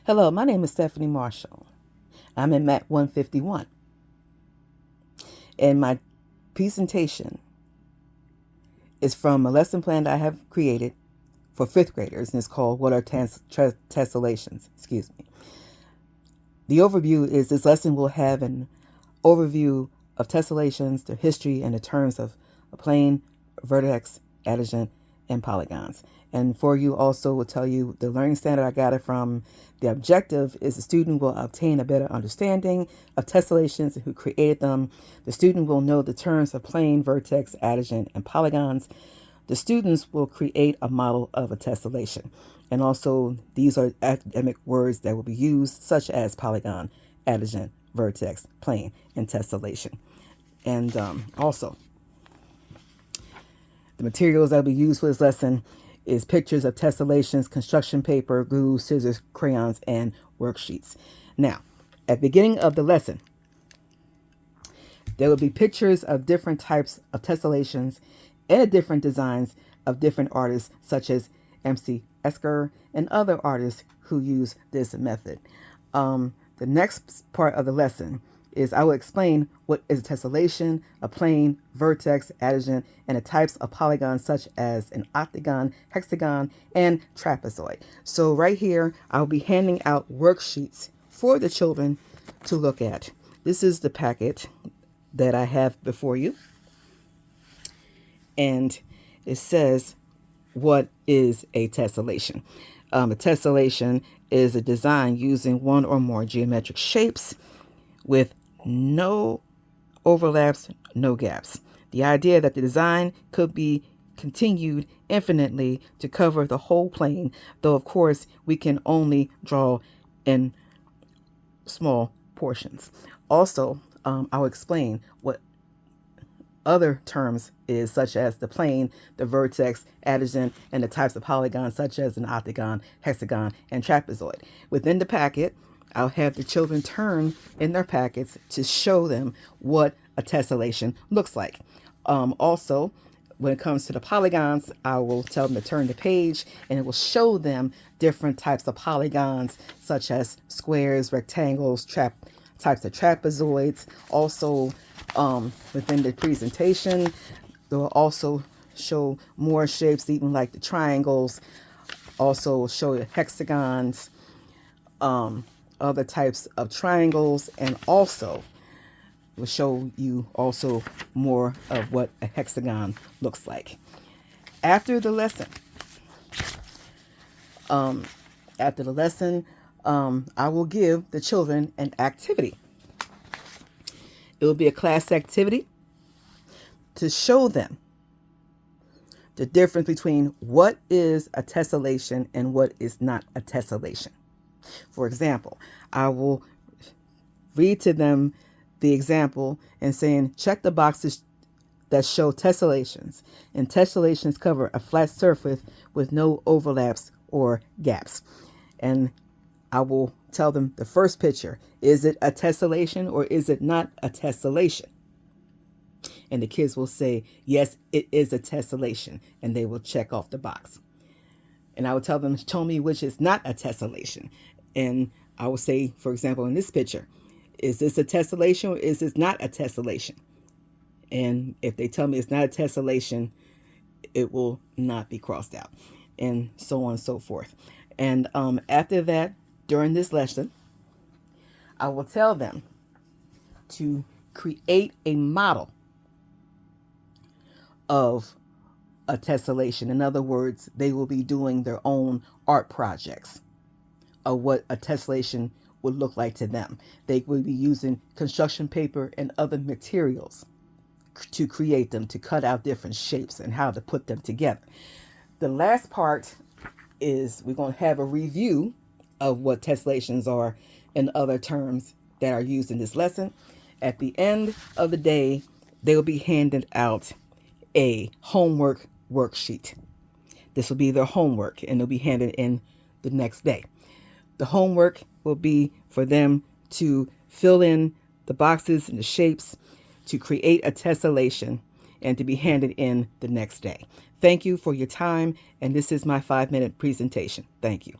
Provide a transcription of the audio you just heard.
Hello, my name is Stephanie Marshall. I'm in MAT-151, and my presentation is from a lesson plan that I have created for fifth graders, and it's called What Are Tessellations? Excuse me. The overview is this lesson will have an overview of tessellations, their history, and the terms of a plane, vertex, adjacent, and polygons. And for you also will tell you the learning standard I got it from. The objective is the student will obtain a better understanding of tessellations and who created them. The student will know the terms of plane, vertex, adjacent, and polygons. The students will create a model of a tessellation. And also, these are academic words that will be used, such as polygon, adjacent, vertex, plane, and tessellation. And also, the materials that will be used for this lesson is pictures of tessellations, construction paper, glue, scissors, crayons, and worksheets. Now, at the beginning of the lesson, there will be pictures of different types of tessellations and different designs of different artists, such as MC Esker and other artists who use this method. The next part of the lesson is I will explain what is a tessellation, a plane, vertex, adjacent, and the types of polygons such as an octagon, hexagon, and trapezoid. So right here, I'll be handing out worksheets for the children to look at. This is the packet that I have before you. And it says, what is a tessellation? A tessellation is a design using one or more geometric shapes with no overlaps, no gaps. The idea that the design could be continued infinitely to cover the whole plane, though of course we can only draw in small portions. Also, I'll explain what other terms is, such as the plane, the vertex, adjacent, and the types of polygons such as an octagon, hexagon, and trapezoid. Within the packet, I'll have the children turn in their packets to show them what a tessellation looks like. Also, when it comes to the polygons, I will tell them to turn the page and it will show them different types of polygons such as squares, rectangles, types of trapezoids. Also, within the presentation, they'll also show more shapes, even like the triangles, also show you hexagons, other types of triangles, and also will show you also more of what a hexagon looks like. After the lesson, I will give the children an activity. It will be a class activity to show them the difference between what is a tessellation and what is not a tessellation. For example, I will read to them the example and saying, check the boxes that show tessellations. And tessellations cover a flat surface with no overlaps or gaps. And I will tell them the first picture. Is it a tessellation or is it not a tessellation? And the kids will say, yes, it is a tessellation. And they will check off the box. And I will tell them, show me which is not a tessellation. And I will say, for example, in this picture, is this a tessellation or is this not a tessellation? And if they tell me it's not a tessellation, it will not be crossed out, and so on and so forth. And after that, during this lesson, I will tell them to create a model of a tessellation. In other words, they will be doing their own art projects of what a tessellation would look like to them. They will be using construction paper and other materials to create them, to cut out different shapes and how to put them together. The last part is we're going to have a review of what tessellations are and other terms that are used in this lesson. At the end of the day, they will be handed out a homework worksheet. This will be their homework, and they'll be handed in the next day. The homework will be for them to fill in the boxes and the shapes to create a tessellation and to be handed in the next day. Thank you for your time, and this is my 5-minute presentation. Thank you.